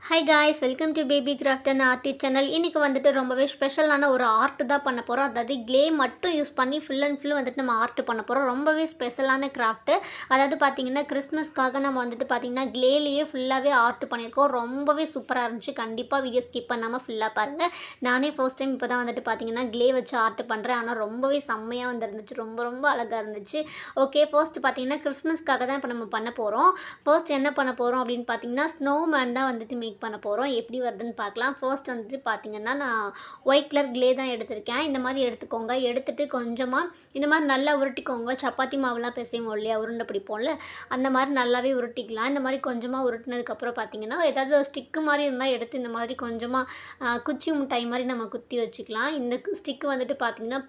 Hi guys, welcome to baby craft and arty channel. இன்றைக்கி வந்துட்டு ரொம்பவே ஸ்பெஷலான ஒரு ஆர்ட் தான் பண்ண போகிறோம். அதாவது க்ளே மட்டும் யூஸ் பண்ணி ஃபுல் அண்ட் ஃபுல் வந்துட்டு நம்ம ஆர்ட் பண்ண போகிறோம். ரொம்பவே ஸ்பெஷலான கிராஃப்ட்டு. அதாவது பார்த்திங்கன்னா கிறிஸ்மஸ்க்காக நம்ம வந்துட்டு பார்த்திங்கன்னா க்ளேலேயே ஃபுல்லாகவே ஆர்ட் பண்ணியிருக்கோம். ரொம்பவே சூப்பராக இருந்துச்சு. கண்டிப்பாக வீடியோ ஸ்கிப் பண்ணாமல் ஃபுல்லாக பாருங்கள். நானே ஃபர்ஸ்ட் டைம் இப்போ தான் வந்துட்டு பார்த்திங்கன்னா க்ளே வச்சு ஆர்ட் பண்ணுறேன். ஆனால் ரொம்பவே செம்மையாக வந்துருந்துச்சு. ரொம்ப ரொம்ப அழகாக இருந்துச்சு. ஓகே, ஃபர்ஸ்ட் பார்த்திங்கன்னா கிறிஸ்மஸ்க்காக தான் இப்போ நம்ம பண்ண போகிறோம். ஃபர்ஸ்ட் என்ன பண்ண போகிறோம் அப்படின்னு பார்த்திங்கன்னா ஸ்னோமேன் தான் வந்துட்டு மேக் பண்ண போகிறோம். எப்படி வருதுன்னு பார்க்கலாம். ஃபர்ஸ்ட் வந்துட்டு பார்த்திங்கன்னா நான் ஒயிட் கலர் க்ளே தான் எடுத்திருக்கேன். இந்த மாதிரி எடுத்துக்கோங்க. எடுத்துகிட்டு கொஞ்சமாக இந்த மாதிரி நல்லா உருட்டிக்கோங்க. சப்பாத்தி மாவுலாம் பிசைவோம் இல்லையா, உருண்டை பிடிப்போம்ல, அந்த மாதிரி நல்லாவே உருட்டிக்கலாம். இந்த மாதிரி கொஞ்சமாக உருட்டினதுக்கப்புறம் பார்த்திங்கன்னா ஏதாவது ஸ்டிக்கு மாதிரி இருந்தால் எடுத்து இந்த மாதிரி கொஞ்சமாக குச்சி மிட்டாய் மாதிரி நம்ம குத்தி வச்சுக்கலாம். இந்த ஸ்டிக்கு வந்துட்டு பார்த்திங்கன்னா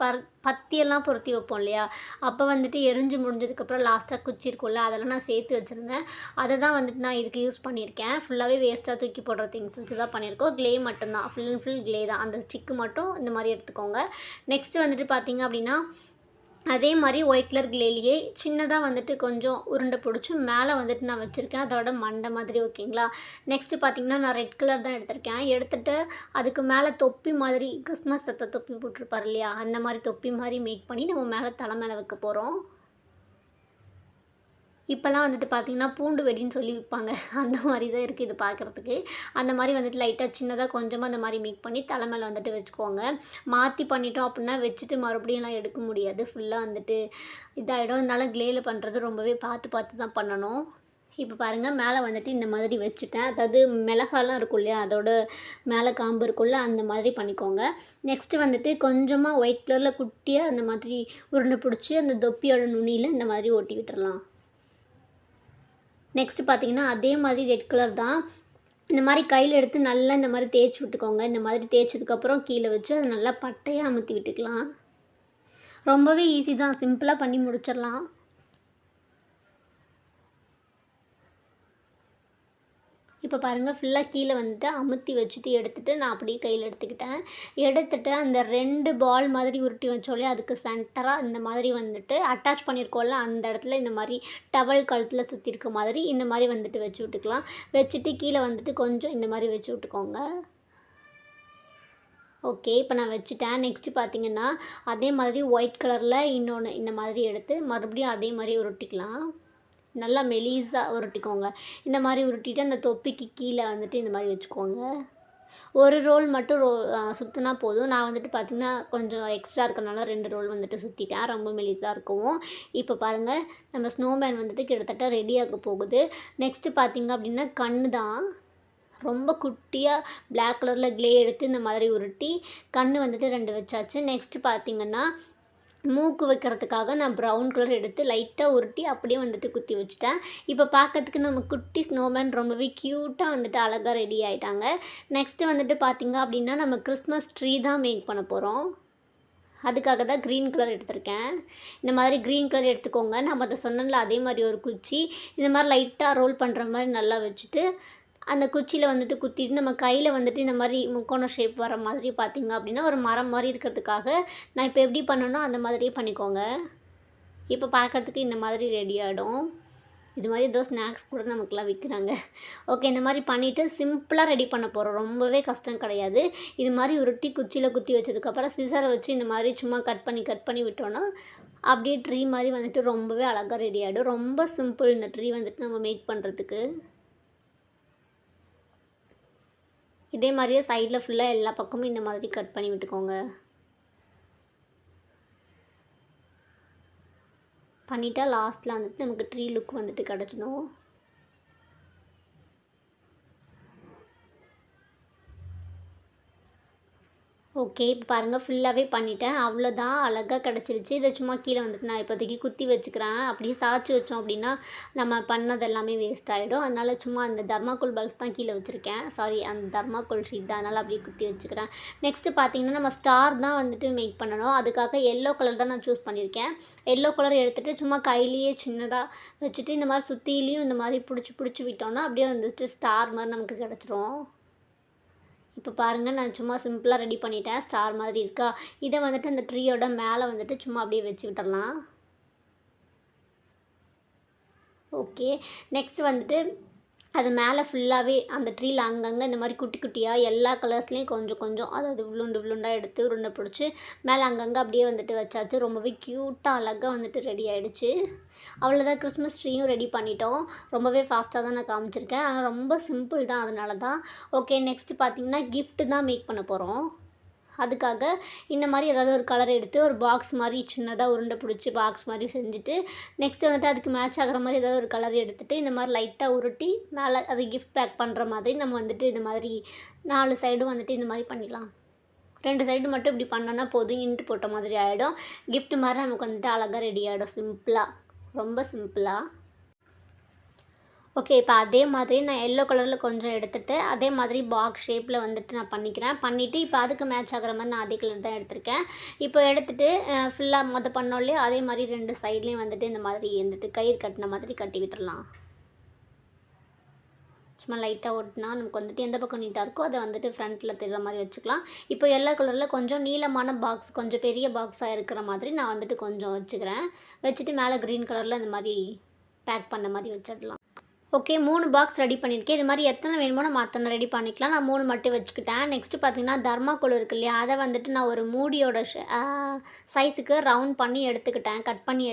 பத்தியெல்லாம் பொருத்தி வைப்போம் இல்லையா, அப்போ வந்துட்டு எரிஞ்சு முடிஞ்சதுக்கப்புறம் லாஸ்ட்டாக குச்சி இருக்கும்ல, அதெல்லாம் நான் சேர்த்து வச்சுருந்தேன். அதை தான் வந்துட்டு நான் இதுக்கு யூஸ் பண்ணியிருக்கேன். ஃபுல்லாகவே வேஸ்ட்டாக தூக்கி போடுற திங்ஸ் வச்சு தான் பண்ணியிருக்கோம். க்ளே மட்டும்தான், ஃபுல் அண்ட் ஃபுல் க்ளே தான். அந்த ஸ்டிக்கு மட்டும் இந்த மாதிரி எடுத்துக்கோங்க. நெக்ஸ்ட்டு வந்துட்டு பார்த்திங்க அப்படின்னா அதே மாதிரி ஒயிட் கலர் க்ளேலேயே சின்னதாக வந்துட்டு கொஞ்சம் உருண்டை பிடிச்சி மேலே வந்துட்டு நான் வச்சுருக்கேன். அதோட மண்டை மாதிரி. ஓகேங்களா. நெக்ஸ்ட்டு பார்த்திங்கன்னா நான் ரெட் கலர் தான் எடுத்திருக்கேன். எடுத்துகிட்டு அதுக்கு மேலே தொப்பி மாதிரி கிறிஸ்மஸ் சத்த தொப்பி போட்டிருப்பார் இல்லையா, அந்த மாதிரி தொப்பி மாதிரி மேக் பண்ணி நம்ம மேலே தலை மேலே வைக்க போகிறோம். இப்போல்லாம் வந்துட்டு பார்த்திங்கன்னா பூண்டு வெடின்னு சொல்லி விற்பாங்க. அந்த மாதிரி தான் இருக்குது இது பார்க்குறதுக்கு. அந்த மாதிரி வந்துட்டு லைட்டாக சின்னதாக கொஞ்சமாக அந்த மாதிரி மேக் பண்ணி தலை மேலே வந்துட்டு வச்சுக்கோங்க. மாற்றி பண்ணிட்டோம் அப்படின்னா வச்சுட்டு மறுபடியும்லாம் எடுக்க முடியாது. ஃபுல்லாக வந்துட்டு இதாகிடும். அதனால க்ளேயில் பண்ணுறது ரொம்பவே பார்த்து பார்த்து தான் பண்ணணும். இப்போ பாருங்கள், மேலே வந்துட்டு இந்த மாதிரி வச்சுட்டேன். அதாவது மிளகாலாம் இருக்கும் இல்லையா, அதோட மேலே காம்பு இருக்குல்ல, அந்த மாதிரி பண்ணிக்கோங்க. நெக்ஸ்ட்டு வந்துட்டு கொஞ்சமாக ஒயிட் கலரில் குட்டியாக அந்த மாதிரி உருண்டை பிடிச்சி அந்த தொப்பியோட நுனியில் இந்த மாதிரி ஒட்டி விட்டுறலாம். நெக்ஸ்ட்டு பார்த்திங்கன்னா அதே மாதிரி ரெட் கலர் தான். இந்த மாதிரி கையில் எடுத்து நல்லா இந்த மாதிரி தேய்ச்சி விட்டுக்கோங்க. இந்த மாதிரி தேய்ச்சதுக்கப்புறம் கீழே வச்சு அதை நல்லா பட்டையாக அமுத்தி விட்டுக்கலாம். ரொம்பவே ஈஸி தான், சிம்பிளாக பண்ணி முடிச்சிடலாம். இப்போ பாருங்கள், ஃபுல்லாக கீழே வந்துட்டு அமுத்தி வச்சுட்டு எடுத்துகிட்டு நான் அப்படியே கையில் எடுத்துக்கிட்டேன். எடுத்துகிட்டு அந்த 2 பால் மாதிரி உருட்டி வச்சோலே அதுக்கு சென்டராக இந்த மாதிரி வந்துட்டு அட்டாச் பண்ணியிருக்கோம்ல, அந்த இடத்துல இந்த மாதிரி டவல் கழுத்தில் சுற்றி இருக்க மாதிரி இந்த மாதிரி வந்துட்டு வச்சு விட்டுக்கலாம். வச்சுட்டு கீழே வந்துட்டு கொஞ்சம் இந்த மாதிரி வச்சு விட்டுக்கோங்க. ஓகே, இப்போ நான் வச்சுட்டேன். நெக்ஸ்ட்டு பார்த்திங்கன்னா அதே மாதிரி ஒயிட் கலரில் இன்னொன்று இந்த மாதிரி எடுத்து மறுபடியும் அதே மாதிரி உருட்டிக்கலாம். நல்லா மெலிசாக உருட்டிக்கோங்க. இந்த மாதிரி உருட்டிட்டு அந்த தொப்பிக்கு கீழே வந்துட்டு இந்த மாதிரி வச்சுக்கோங்க. ஒரு ரோல் மட்டும் சுற்றினா போதும். நான் வந்துட்டு பார்த்திங்கன்னா கொஞ்சம் எக்ஸ்ட்ரா இருக்கனால 2 ரோல் வந்துட்டு சுற்றிட்டேன். ரொம்ப மெலிசாக இருக்கவும். இப்போ பாருங்கள், நம்ம ஸ்னோமேன் வந்துட்டு கிட்டத்தட்ட ரெடியாக போகுது. நெக்ஸ்ட்டு பார்த்திங்க அப்படின்னா கண்ணு தான். ரொம்ப குட்டியாக பிளாக் கலரில் க்ளே எடுத்து இந்த மாதிரி உருட்டி கண் வந்துட்டு 2 வச்சாச்சு. நெக்ஸ்ட்டு பார்த்திங்கன்னா மூக்கு வைக்கிறதுக்காக நான் ப்ரௌன் கலர் எடுத்து லைட்டாக உருட்டி அப்படியே வந்துட்டு குத்தி வச்சுட்டேன். இப்போ பார்க்கறதுக்கு நம்ம குட்டி ஸ்னோமேன் ரொம்பவே க்யூட்டாக வந்துட்டு அழகாக ரெடி ஆகிட்டாங்க. நெக்ஸ்ட்டு வந்துட்டு பார்த்திங்க அப்படின்னா நம்ம கிறிஸ்மஸ் ட்ரீ தான் மேக் பண்ண போகிறோம். அதுக்காக தான் க்ரீன் கலர் எடுத்திருக்கேன். இந்த மாதிரி க்ரீன் கலர் எடுத்துக்கோங்க. நம்ம அதை சொன்னோம்ல, அதே மாதிரி ஒரு குச்சி இந்த மாதிரி லைட்டாக ரோல் பண்ணுற மாதிரி நல்லா வச்சுட்டு அந்த குச்சியில் வந்துட்டு குத்திட்டு நம்ம கையில் வந்துட்டு இந்த மாதிரி முக்கோண ஷேப் வர மாதிரி பார்த்திங்க அப்படின்னா ஒரு மரம் மாதிரி இருக்கிறதுக்காக நான் இப்போ எப்படி பண்ணணும் அந்த மாதிரியே பண்ணிக்கோங்க. இப்போ பார்க்கறதுக்கு இந்த மாதிரி ரெடி ஆகிடும். இது மாதிரி ஏதோ ஸ்நாக்ஸ் கூட நமக்குலாம் விற்கிறாங்க. ஓகே, இந்த மாதிரி பண்ணிவிட்டு சிம்பிளாக ரெடி பண்ண போகிறோம். ரொம்பவே கஷ்டம் கிடையாது. இது மாதிரி உருட்டி குச்சியில் குத்தி வச்சதுக்கப்புறம் சிசரை வச்சு இந்த மாதிரி சும்மா கட் பண்ணி விட்டோன்னா அப்படியே ட்ரீ மாதிரி வந்துட்டு ரொம்பவே அழகாக ரெடி ஆகிடும். ரொம்ப சிம்பிள் இந்த ட்ரீ வந்துட்டு நம்ம மேக் பண்ணுறதுக்கு. இதே மாதிரியே சைடில் ஃபுல்லாக எல்லா பக்கமும் இந்த மாதிரி கட் பண்ணி விட்டுக்கோங்க. பண்ணிட்டா லாஸ்ட்டில் வந்துட்டு நமக்கு ட்ரீ லுக் வந்துட்டு கிடச்சிடும். ஓகே, இப்போ பாருங்கள், ஃபுல்லாகவே பண்ணிட்டேன். அவ்வளோதான், அழகாக கிடச்சிருச்சு. இதை சும்மா கீழே வந்துட்டு நான் இப்போதைக்கு குத்தி வச்சுக்கிறேன். அப்படியே சாய்ச்சி வச்சோம் அப்படின்னா நம்ம பண்ணது எல்லாமே வேஸ்ட் ஆகிடும். அதனால் சும்மா அந்த தர்மாக்கோல் பல்ஸ் தான் கீழே வச்சுருக்கேன். சாரி, அந்த தர்மாக்கோல் ஷீட் தான், அதனால் அப்படியே குத்தி வச்சுக்கிறேன். நெக்ஸ்ட்டு பார்த்திங்கன்னா நம்ம ஸ்டார் தான் வந்துட்டு மேக் பண்ணணும். அதுக்காக எல்லோ கலர் தான் நான் சூஸ் பண்ணியிருக்கேன். எல்லோ கலர் எடுத்துகிட்டு சும்மா கையிலேயே சின்னதாக வச்சுட்டு இந்த மாதிரி சுற்றிலையும் இந்த மாதிரி பிடிச்சி விட்டோன்னா அப்படியே வந்துட்டு ஸ்டார் மாதிரி நமக்கு கிடச்சிரும். இப்போ பாருங்கள், நான் சும்மா சிம்பிளாக ரெடி பண்ணிட்டேன். ஸ்டார் மாதிரி இருக்கா. இதை வந்துட்டு அந்த ட்ரீயோட மேலே வந்துட்டு சும்மா அப்படியே வச்சு விட்டுறலாம். ஓகே, நெக்ஸ்ட் வந்துட்டு அது மேலே ஃபுல்லாகவே அந்த ட்ரீல அங்கங்கே இந்த மாதிரி குட்டி குட்டியாக எல்லா கலர்ஸ்லேயும் கொஞ்சம் கொஞ்சம் அதாவது விழுண்டாக எடுத்து உருண்டை பிடிச்சி மேலே அங்கங்கே அப்படியே வந்துட்டு வச்சாச்சு. ரொம்பவே க்யூட்டாக அழகாக வந்துட்டு ரெடி ஆகிடுச்சு. அவ்வளோதான், கிறிஸ்மஸ் ட்ரீயும் ரெடி பண்ணிட்டோம். ரொம்பவே ஃபாஸ்ட்டாக தான் நான் காமிச்சிருக்கேன். ஆனால் ரொம்ப சிம்பிள் தான், அதனால தான். ஓகே, நெக்ஸ்ட்டு பார்த்திங்கன்னா கிஃப்ட்டு தான் மேக் பண்ண போகிறோம். அதுக்காக இந்த மாதிரி ஏதாவது ஒரு கலர் எடுத்து ஒரு பாக்ஸ் மாதிரி சின்னதாக உருண்டை பிடிச்சி பாக்ஸ் மாதிரி செஞ்சுட்டு நெக்ஸ்ட்டு வந்துட்டு அதுக்கு மேட்ச் ஆகிற மாதிரி ஏதாவது ஒரு கலர் எடுத்துகிட்டு இந்த மாதிரி லைட்டாக உருட்டி மேலே அதை கிஃப்ட் பேக் பண்ணுற மாதிரி நம்ம வந்துட்டு இந்த மாதிரி 4 சைடும் வந்துட்டு இந்த மாதிரி பண்ணிடலாம். 2 சைடு மட்டும் இப்படி பண்ணோன்னா போதும், இன்ட்டு போட்ட மாதிரி ஆகிடும். கிஃப்ட் மாதிரி நமக்கு வந்துட்டு அழகாக ரெடி ஆகிடும், சிம்பிளாக, ரொம்ப சிம்பிளாக. ஓகே, இப்போ அதே மாதிரி நான் எல்லோ கலரில் கொஞ்சம் எடுத்துகிட்டு அதே மாதிரி பாக்ஸ் ஷேப்பில் வந்துட்டு நான் பண்ணிவிட்டு இப்போ அதுக்கு மேட்ச் ஆகிற மாதிரி நான் அதே கலர் தான் எடுத்திருக்கேன். இப்போ எடுத்துகிட்டு ஃபுல்லாக பண்ணோம் இல்லையா, அதே மாதிரி 2 சைட்லேயும் வந்துட்டு இந்த மாதிரி வந்துட்டு கயிறு கட்டின மாதிரி கட்டி விட்டுறலாம். சும்மா லைட்டாக ஒட்டினா நமக்கு வந்துட்டு எந்த பக்கம் நீட்டாக இருக்கோ அதை வந்துட்டு ஃப்ரண்ட்டில் தெரிகிற மாதிரி வச்சுக்கலாம். இப்போ எல்லோ கலரில் கொஞ்சம் நீளமான பாக்ஸ், கொஞ்சம் பெரிய பாக்ஸாக இருக்கிற மாதிரி நான் வந்துட்டு கொஞ்சம் வச்சுக்கிறேன். வச்சுட்டு மேலே க்ரீன் கலரில் இந்த மாதிரி பேக் பண்ண மாதிரி வச்சிடலாம். ஓகே, 3 பாக்ஸ் ரெடி பண்ணியிருக்கேன். இது மாதிரி எத்தனை வேணுமோ நம்ம அத்தனை ரெடி பண்ணிக்கலாம். நான் 3 மட்டும் வச்சுக்கிட்டேன். நெக்ஸ்ட்டு பார்த்திங்கன்னா தர்மாக்கோல் இருக்கு இல்லையா, அதை வந்துட்டு நான் ஒரு மூடியோட சைஸுக்கு ரவுண்ட் பண்ணி எடுத்துக்கிட்டேன், கட் பண்ணி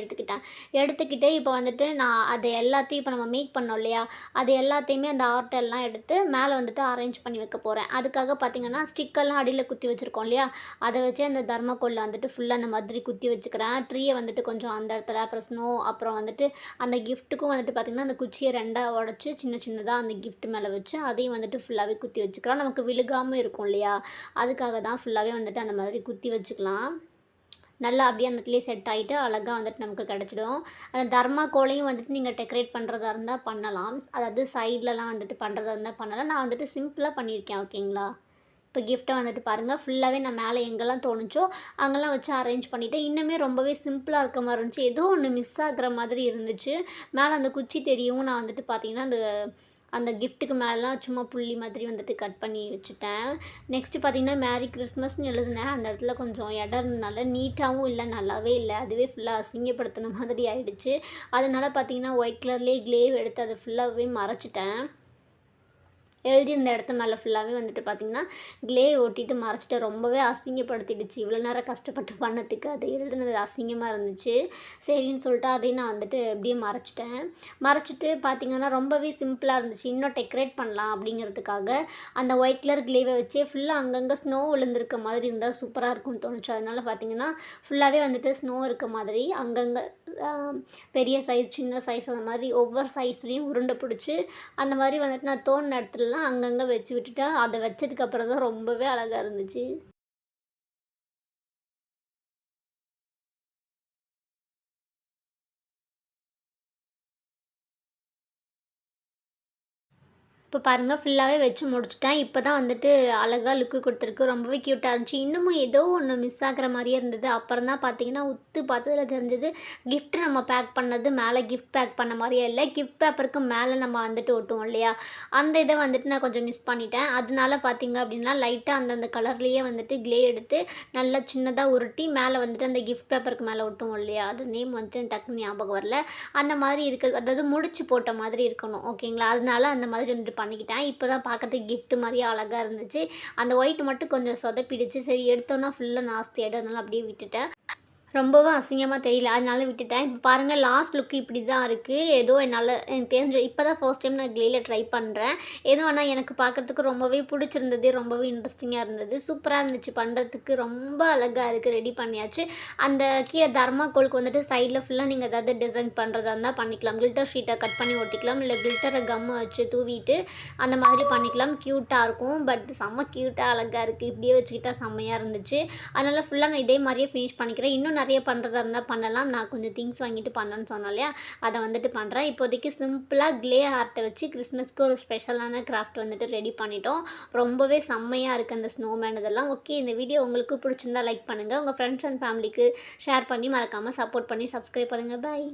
எடுத்துக்கிட்டு இப்போ வந்துட்டு நான் அது எல்லாத்தையும் இப்போ நம்ம மேக் பண்ணோம் இல்லையா, அது எல்லாத்தையுமே அந்த ஆர்ட்டெல்லாம் எடுத்து மேலே வந்துட்டு அரேஞ்ச் பண்ணி வைக்க போகிறேன். அதுக்காக பார்த்திங்கன்னா ஸ்டிக்கெல்லாம் அடியில் குத்தி வச்சுருக்கோம் இல்லையா, அதை வச்சு அந்த தர்மாக்கோலில் வந்துட்டு ஃபுல்லாக அந்த மாதிரி குத்தி வச்சுக்கிறேன். ட்ரீயை வந்துட்டு கொஞ்சம் அந்த இடத்துல, அப்புறம் ஸ்னோ, அப்புறம் வந்துட்டு அந்த கிஃப்ட்டுக்கும் வந்துட்டு பார்த்திங்கன்னா அந்த குச்சியை 2 உடச்சி சின்னதாக அந்த கிஃப்ட் மேலே வச்சு அதையும் வந்துட்டு ஃபுல்லாகவே குத்தி வச்சுக்கலாம். நமக்கு விழுகாமல் இருக்கும் இல்லையா, அதுக்காக தான் ஃபுல்லாகவே வந்துட்டு அந்த மாதிரி குத்தி வச்சுக்கலாம். நல்லா அப்படியே அந்த இடத்துலேயே செட் ஆகிட்டு அழகாக வந்துட்டு நமக்கு கிடச்சிடும். அந்த தர்மாக்கோலையும் வந்துட்டு நீங்கள் டெக்கரேட் பண்ணுறதா இருந்தால் பண்ணலாம். அதாவது சைட்லலாம் வந்துட்டு பண்ணுறதா இருந்தால் பண்ணலாம். நான் வந்துட்டு சிம்பிளாக பண்ணியிருக்கேன். ஓகேங்களா, இப்போ கிஃப்ட்டை வந்துட்டு பாருங்கள், ஃபுல்லாகவே நான் மேலே எங்கெல்லாம் தோணுச்சோ அங்கெல்லாம் வச்சு அரேஞ்ச் பண்ணிவிட்டேன். இன்னுமே ரொம்பவே சிம்பிளாக இருக்க மாதிரி இருந்துச்சு. ஏதோ ஒன்று மிஸ் ஆகிற மாதிரி இருந்துச்சு. மேலே அந்த குச்சி தெரியவும் நான் வந்துட்டு பார்த்திங்கன்னா அந்த கிஃப்ட்டுக்கு மேலாம் சும்மா புள்ளி மாதிரி வந்துட்டு கட் பண்ணி வச்சுட்டேன். நெக்ஸ்ட்டு பார்த்திங்கன்னா மேரி கிறிஸ்மஸ்னு எழுதுனேன். அந்த இடத்துல கொஞ்சம் இடம் இருந்தனால நீட்டாகவும் இல்லை, நல்லாவே இல்லை. அதுவே ஃபுல்லாக அசிங்கப்படுத்தின மாதிரி ஆகிடுச்சு. அதனால் பார்த்திங்கன்னா ஒயிட் கலர்லேயே க்ளேவ் எடுத்து அதை ஃபுல்லாகவே மறைச்சிட்டேன். எழுதி இந்த இடத்து மேலே ஃபுல்லாகவே வந்துட்டு பார்த்திங்கன்னா க்ளே ஒட்டிட்டு மறைச்சிட்டு ரொம்பவே அசிங்கப்படுத்திடுச்சு. இவ்வளோ நேரம் கஷ்டப்பட்டு பண்ணதுக்கு அது எழுதுனது அசிங்கமாக இருந்துச்சு. சரின்னு சொல்லிட்டு அதையும் நான் வந்துட்டு எப்படியே மறைச்சிட்டு பார்த்திங்கன்னா ரொம்பவே சிம்பிளாக இருந்துச்சு. இன்னும் டெக்கரேட் பண்ணலாம் அப்படிங்கிறதுக்காக அந்த ஒயிட் கலர் க்ளேவை வச்சே ஃபுல்லாக அங்கங்கே ஸ்னோ விழுந்திருக்க மாதிரி இருந்தால் சூப்பராக இருக்கும்னு தோணுச்சு. அதனால் பார்த்திங்கன்னா ஃபுல்லாகவே வந்துட்டு ஸ்னோ இருக்க மாதிரி அங்கங்கே பெரிய சைஸ், சின்ன சைஸ், அந்த மாதிரி ஒவ்வொரு சைஸ்லேயும் உருண்டை பிடிச்சி அந்த மாதிரி வந்துட்டு நான் தோணுன இடத்துலலாம் அங்கங்கே வச்சு விட்டுட்டேன். அதை வச்சதுக்கப்புறம் தான் ரொம்பவே அழகாக இருந்துச்சு. இப்போ பாருங்கள், ஃபுல்லாகவே வச்சு முடிச்சுட்டேன். இப்போ தான் வந்துட்டு அழகாக லுக்கு கொடுத்துருக்கு. ரொம்பவே க்யூட்டாக இருந்துச்சு. இன்னமும் ஏதோ ஒன்று மிஸ் ஆகிற மாதிரியே இருந்தது. அப்புறம் தான் பார்த்தீங்கன்னா உத்து பார்த்ததில் தெரிஞ்சது கிஃப்ட் நம்ம பேக் பண்ணது மேலே கிஃப்ட் பேக் பண்ண மாதிரியே இல்லை. கிஃப்ட் பேப்பருக்கு மேலே நம்ம வந்துட்டு ஒட்டுவோம் இல்லையா, அந்த இதை வந்துட்டு நான் கொஞ்சம் மிஸ் பண்ணிட்டேன். அதனால பார்த்தீங்க அப்படின்னா லைட்டாக அந்தந்த கலர்லேயே வந்துட்டு க்ளே எடுத்து நல்லா சின்னதாக உருட்டி மேலே வந்துட்டு அந்த கிஃப்ட் பேப்பருக்கு மேலே ஒட்டுவோம் இல்லையா, அது நேம் வந்துட்டு டக்குன்னு ஞாபகம் வரல. அந்த மாதிரி இருக்குது, அதாவது முடிச்சு போட்ட மாதிரி இருக்கணும். ஓகேங்களா, அதனால அந்த மாதிரி வந்துட்டு பண்ணிக்கிட்டேன். இப்போ தான் பார்க்கறதுக்கு கிஃப்ட் மாதிரியே அழகாக இருந்துச்சு. அந்த ஒயிட் மட்டும் கொஞ்சம் சொதப்பிடுச்சு. சரி, எடுத்தோன்னா ஃபுல்லாக நாஸ்தி ஆகிடும், அதனால அப்படியே விட்டுட்டேன். ரொம்பவும் அசிங்கமாக தெரியல, அதனால விட்டுட்டேன். இப்போ பாருங்கள், லாஸ்ட் லுக்கு இப்படி தான் இருக்குது. ஏதோ என்னால் எனக்கு தெரிஞ்ச இப்போ தான் ஃபர்ஸ்ட் டைம் நான் க்ளேயில் ட்ரை பண்ணுறேன். ஏதோ ஆனால் எனக்கு பார்க்குறதுக்கு ரொம்பவே பிடிச்சிருந்தது, ரொம்பவே இன்ட்ரெஸ்டிங்காக இருந்தது, சூப்பராக இருந்துச்சு. பண்ணுறதுக்கு ரொம்ப அழகாக இருக்குது. ரெடி பண்ணியாச்சு. அந்த கீழே தர்மாக்கோலுக்கு வந்துட்டு சைடில் ஃபுல்லாக நீங்கள் ஏதாவது டிசைன் பண்ணுறதா இருந்தால் பண்ணிக்கலாம். கில்ட்டர் ஷீட்டை கட் பண்ணி ஒட்டிக்கலாம், இல்லை கில்ட்டரை கம்மை வச்சு தூவிட்டு அந்த மாதிரி பண்ணிக்கலாம். க்யூட்டாக இருக்கும். பட் செம்ம க்யூட்டாக அழகாக இருக்குது. இப்படியே வச்சுக்கிட்டா செம்மையாக இருந்துச்சு. அதனால் ஃபுல்லாக நான் இதே மாதிரியே ஃபினிஷ் பண்ணிக்கிறேன். இன்னும் நிறைய பண்ணுறதா இருந்தால் பண்ணலாம். நான் கொஞ்சம் திங்ஸ் வாங்கிட்டு பண்ணேன்னு சொன்னோம் இல்லையா, அதை வந்துட்டு பண்ணுறேன். இப்போதைக்கு சிம்பிளாக க்ளே ஆர்ட்டை வச்சு கிறிஸ்மஸ்க்கு ஒரு ஸ்பெஷலான கிராஃப்ட் வந்துட்டு ரெடி பண்ணிட்டோம். ரொம்பவே செம்மையாக இருக்குது அந்த ஸ்னோமேன் இதெல்லாம். ஓகே, இந்த வீடியோ உங்களுக்கு பிடிச்சிருந்தா லைக் பண்ணுங்கள். உங்கள் ஃப்ரெண்ட்ஸ் அண்ட் ஃபேமிலிக்கு ஷேர் பண்ணி மறக்காமல் சப்போர்ட் பண்ணி சப்ஸ்கிரைப் பண்ணுங்கள். பாய்.